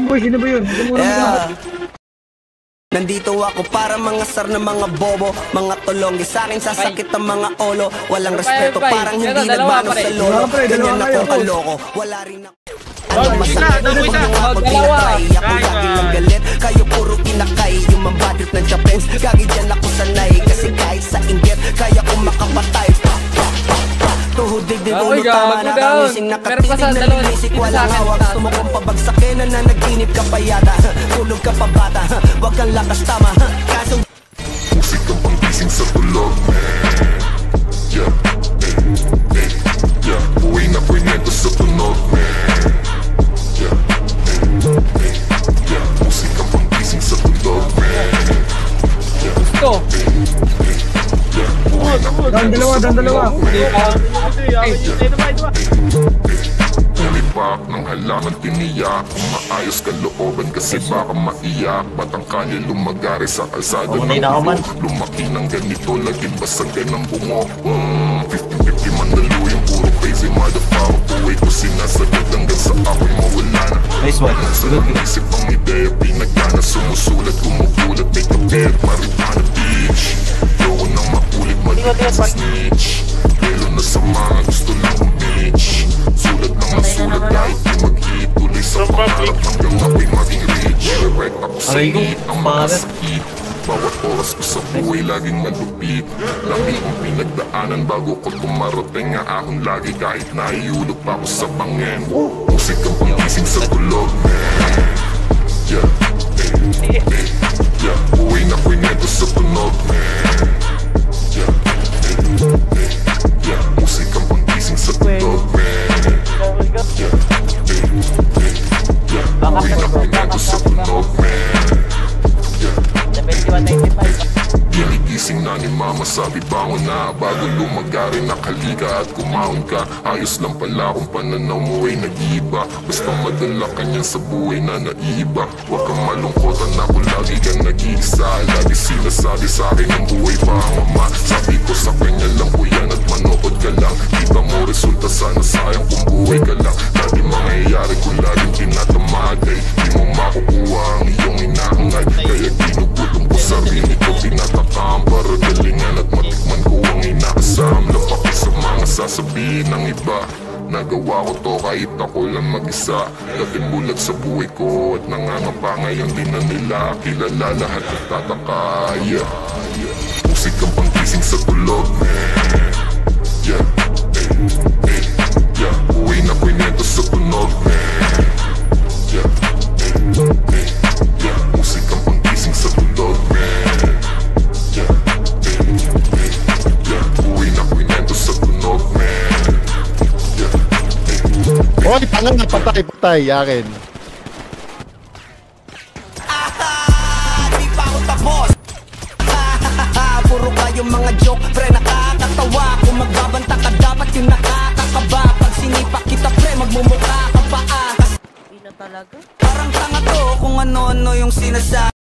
Boy, sino ba yun? Yeah. Nandito ako para mga sar na mga bobo, mga tulonggi sa akin sasakit ang mga olo. Walang respeto, parang hindi nagmano sa lolo. Ganyan ako kaloko, wala rin ako. Ano masakit, huwag nyo ako tinatry. Ako lagi ng galit, kayo puro kinakay. Yung mga trip ng Japanese, gagi dyan ako sanay. Kasi kahit sa inggit, kaya kong makapatay. Tuhod digdig ulo tama na kamising nakatitig na nilisik. Walang hawak, gusto mo kong pabagsakin na nanaginip ka pa yata. Tulog ka pa bata, wag kang lakas tama. Kaso musik ang panggising sa tulog. Yeah, yeah, buhay na kwento sa tunog. Yeah, yeah, musik ang panggising sa tulog. Gusto. Dan dalawa. Umipak ng halaman tiniyak, maayos kalooban kasi baka maiyak. Batang kanya lumagari sa kalsada ng bulo. Lumaki ng ganito, laging basag ka ng bungo. 50-50 mandaluyong puro crazy motherfucker. Buhay ko sinasagot hanggang sa ako'y mawala na. Sa nanisip ang ideya, pinagana sumusulat, kumukulat, may kapit, marijuana beach. Loko nang makulit, magiging sa snitch. Pero nasa mga gusto lang umich. Sulat lang ang sulat kahit di mag-hit. Tuloy sa pangarap hanggang ako'y maging rich. Direct ako sa hit ang mga sakit. Bawat oras ko sa buhay laging malupit. Lami kong pinagdaanan bago ko tumarating nga ahon lagi kahit naiulog pa ako sa bangin. Musik ang panggising sa tulog. Yeah, yeah, buhay na kwento sa tunog. Yeah, yeah, musik ang panggising sa tulog. Yeah, yeah, buhay na kwento sa tunog. Ginigising na ni mama, sabi bangon na. Bago lumagari nakalika at kumahon ka. Ayos lang pala kung pananaw mo ay nag-iiba. Basta madala ka niyan sa buhay na naiiba. Huwag kang malungkotan ako, lagi kang nag-iisa. Lagi sinasabi sa akin ang buhay pa ang ama. Sabi ko sa kanya lang po yan at manood ka lang. Kita mo resulta, sana sayang kung buhay ka lang. Lagi mangyayari kung laging tinatamaad ay di mo makukuha ang iyong inahangad. Kaya ginugulong ko sarili ko, tinatakam para galingan at matikman ko ang inaasam. Lapaki sa mga sasabihin ng iba. Nagawa ko to kahit ako lang mag-isa. Dating bulag sa buhay ko at nangangapa ngayon din na nila. Kilala lahat at tataka. Yeah, musik ang panggising sa tulog. Yeah, yeah, buhay na kwento sa tunog. Yeah, yeah, musik ang panggising sa tulog. Yeah, yeah, buhay na kwento sa tunog. Oh, di tangan na patay, yakin. Di pa ako tapos. Puro kayong mga joke, pre, nakakatawa. Kung magbabanta ka, dapat yung nakakakaba. Pag sinipak kita, pre, magmumukha ka pa. Hindi na talaga. Parang tanga to kung ano-ano yung sinasabi.